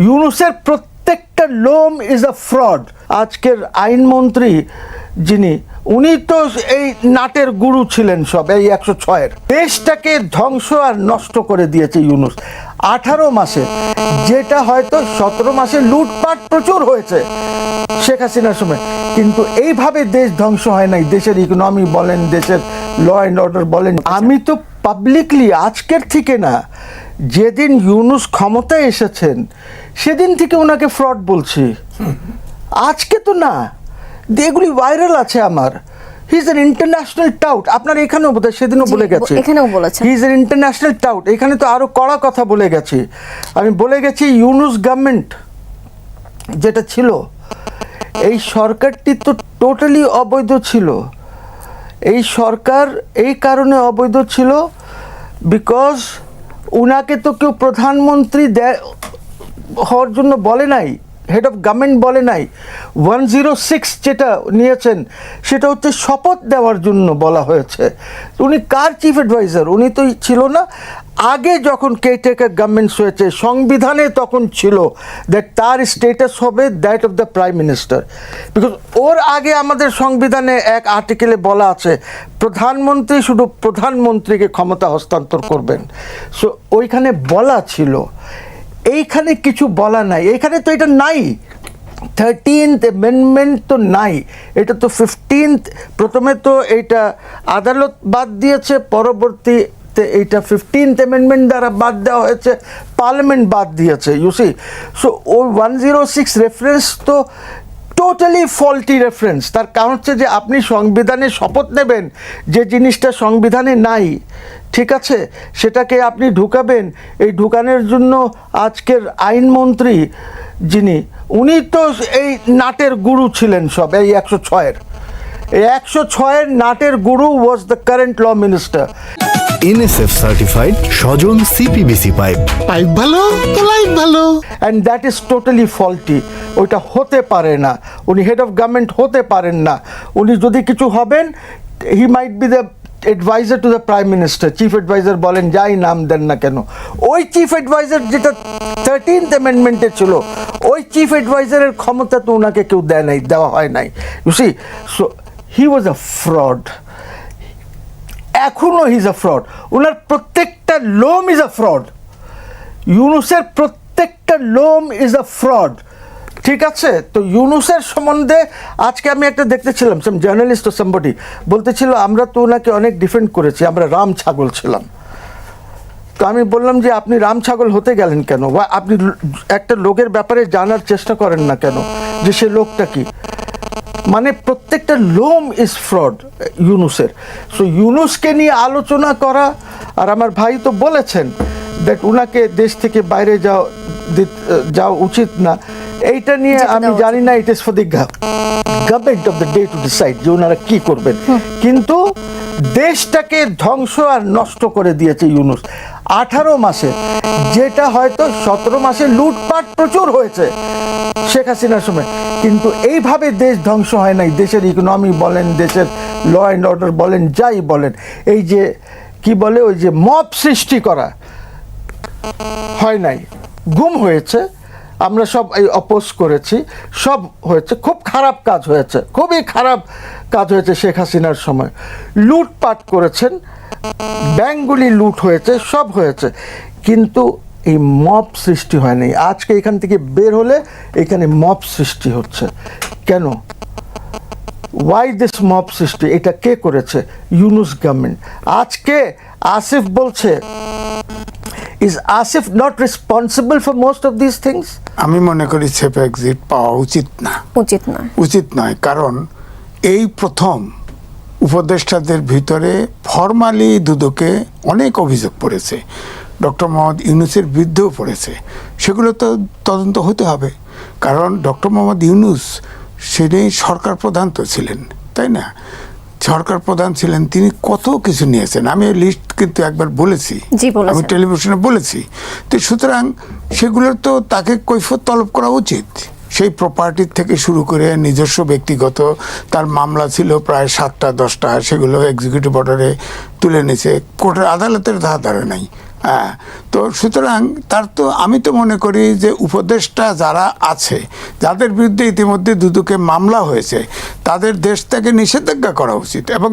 ইউনূসের প্রত্যেকটা লোম is a fraud. আজকের আইনমন্ত্রী যিনি, উনি তো এই নাটের গুরু ছিলেন সব এই 106-এর। দেশটাকে ধ্বংস আর নষ্ট করে দিয়েছে ইউনূস 18 মাসে, যেটা হয়তো 17 মাসে লুটপাট প্রচুর হয়েছে শেখ হাসিনার সময়, কিন্তু এইভাবে দেশ ধ্বংস হয় নাই। দেশের ইকোনমি বলেন, দেশের ল অ্যান্ড অর্ডার বলেন। আমি তো পাবলিকলি আজকের থেকে না, যেদিন ইউনূস ক্ষমতায় এসেছেন সেদিন থেকে ওনাকে ফ্রড বলছি, আজকে তো না। এগুলি ভাইরাল আছে আমার। He is an international tout. আপনার এখানেও বোধহয় সেদিনও বলে গেছে, এখানেও বলেছেন he is an international tout. এখানে তো আরো কড়া কথা বলে গেছি। আমি বলে গেছি ইউনূস গভর্নমেন্ট যেটা ছিল, এই সরকারটি তো টোটালি অবৈধ ছিল। এই সরকার এই কারণে অবৈধ ছিল বিকজ উনাকে তো কেউ প্রধানমন্ত্রী হওয়ার জন্য বলে নাই, হেড অফ গভর্নমেন্ট বলে নাই। 106 যেটা নিয়েছেন সেটা হচ্ছে শপথ দেওয়ার জন্য বলা হয়েছে। উনি কার চিফ অ্যাডভাইজার? উনি তো ছিল না। আগে যখন কেয়ারটেকার গভর্নমেন্টস হয়েছে, সংবিধানে তখন ছিল দ্যাট তার স্টেটাস হবে that of the prime minister, because ওর আগে আমাদের সংবিধানে এক আর্টিকেলে বলা আছে প্রধানমন্ত্রী শুধু প্রধানমন্ত্রীকে ক্ষমতা হস্তান্তর করবেন। সো ওইখানে বলা ছিল, এইখানে কিছু বলা নাই। এইখানে তো এটা নাই, 13th অ্যামেন্ডমেন্ট তো নাই, এটা তো 15th। প্রথমে তো এইটা আদালত বাদ দিয়েছে, পরবর্তীতে এইটা 15th অ্যামেন্ডমেন্ট দ্বারা বাদ দেওয়া হয়েছে, পার্লামেন্ট বাদ দিয়েছে। ইউ সি, সো ওই 106 রেফারেন্স তো টোটালি ফল্টি রেফারেন্স। তার কারণ হচ্ছে যে আপনি সংবিধানে শপথ নেবেন, যে জিনিসটা সংবিধানে নাই, ঠিক আছে, সেটাকে আপনি ঢুকাবেন। এই ঢুকানোর জন্য আজকের আইনমন্ত্রী যিনি, উনি তো এই নাটের গুরু ছিলেন সব এই 106-এর। এই 106-এর নাটের গুরু was the current law minister. NSF certified স্বজন সিপিবিসি পাইপ। পাইপ ভালো তো লাইফ ভালো। And that is totally faulty. ওইটা হতে পারে না। উনি হেড অফ গভর্নমেন্ট হতে পারেন না। উনি যদি কিছু হবেন, he might be the adviser to the prime minister, chief adviser বলেন, যাই নাম দেন না কেন। ওই চিফ অ্যাডভাইজার যেটা 13th অ্যামেন্ডমেন্টে ছিল, ওই চিফ অ্যাডভাইজারের ক্ষমতা তো ওনাকে কেউ দেওয়া হয় নাই। You see, so he was a fraud. এখনও হি ইজ আ ফ্রড। ওনার প্রত্যেকটা লোম ইজ আ ফ্রড। ইউনূসের প্রত্যেকটা লোম ইজ আ ফ্রড, ঠিক আছে। তো ইউনূসের সম্বন্ধে আজকে আমি একটা দেখতেছিলাম, সাম জার্নালিস্ট ও সামবডি বলতেছিল আমরা তো ওনাকে অনেক ডিফেন্ড করেছি, আমরা রাম ছাগল ছিলাম। তো আমি বললাম যে আপনি রাম ছাগল হতে গেলেন কেন, বা আপনি একটা লোকের ব্যাপারে জানার চেষ্টা করেন না কেন যে সে লোকটা কি। মানে প্রত্যেকটা লোম ইজ ফ্রড ইউনূসের। সো ইউনূসকে নিয়ে আলোচনা করা, আর আমার ভাই তো বলেছেন দ্যাট উনাকে দেশ থেকে বাইরে যাওয়া উচিত না, এইটা নিয়ে আমি জানি না। It is for the government of the day to decide যে ওনারা কি করবেন। কিন্তু দেশটাকে ধ্বংস আর নষ্ট করে দিয়েছে ইউনূস 18 মাসে, যেটা হয়তো 17 মাসে লুটপাট প্রচুর হয়েছে শেখ হাসিনার সময়, কিন্তু এইভাবে দেশ ধ্বংস হয় নাই। দেশের ইকোনমি বলেন, দেশের ল অ্যান্ড অর্ডার বলেন, যাই বলেন, এই যে কি বলে ওই যে মব সৃষ্টি করা হয় নাই, গুম হয়েছে। আমরা সব এই অপোজ করেছি, সব হয়েছে। খুব খারাপ কাজ হয়েছে, খুবই খারাপ কাজ হয়েছে শেখ হাসিনার সময়। লুটপাট করেছেন, ব্যাংকগুলি লুট হয়েছে, সব হয়েছে, কিন্তু এই মব সৃষ্টি হয়নি। আজকে এখান থেকে বের হলে এখানে মব সৃষ্টি হচ্ছে কেন? ওয়াই দিস মব সৃষ্টি? এটা কে করেছে? ইউনূস গভর্নমেন্ট। আজকে আসিফ বলছে, is Asif not responsible for most of these things? আমি মনে করি সেফ এক্সিট পাওয়া উচিত নয়, কারণ এই প্রথম উপদেষ্টাদের ভিতরে ফরমালি দুদকে অনেক অভিযোগ পড়েছে, ডক্টর মোহাম্মদ ইউনূসের বিরুদ্ধেও পড়েছে। সেগুলো তো তদন্ত হতে হবে, কারণ ডক্টর মোহাম্মদ ইউনূস তিনি সরকার প্রধান তো ছিলেন, তাই না? সরকার প্রধান ছিলেন, তিনি কত কিছু নিয়েছেন। আমি লিস্ট কিন্তু একবার বলেছি, আমি টেলিভিশনে বলেছি। তো সুতরাং সেগুলোর তো তাকে কৈফিয়ত তলব করা উচিত। সেই প্রপার্টির থেকে শুরু করে নিজস্ব ব্যক্তিগত তার মামলা ছিল প্রায় 7টা 10টা, সেগুলো এক্সিকিউটিভ অর্ডারে তুলে নিয়েছে। কোর্টের আদালতের ধারে নাই। হ্যাঁ, তো সুতরাং তার তো আমি তো মনে করি যে উপদেষ্টা যারা আছে, যাদের বিরুদ্ধে ইতিমধ্যে দুদকে মামলা হয়েছে, তাদের দেশ থেকে নিষেধাজ্ঞা করা উচিত এবং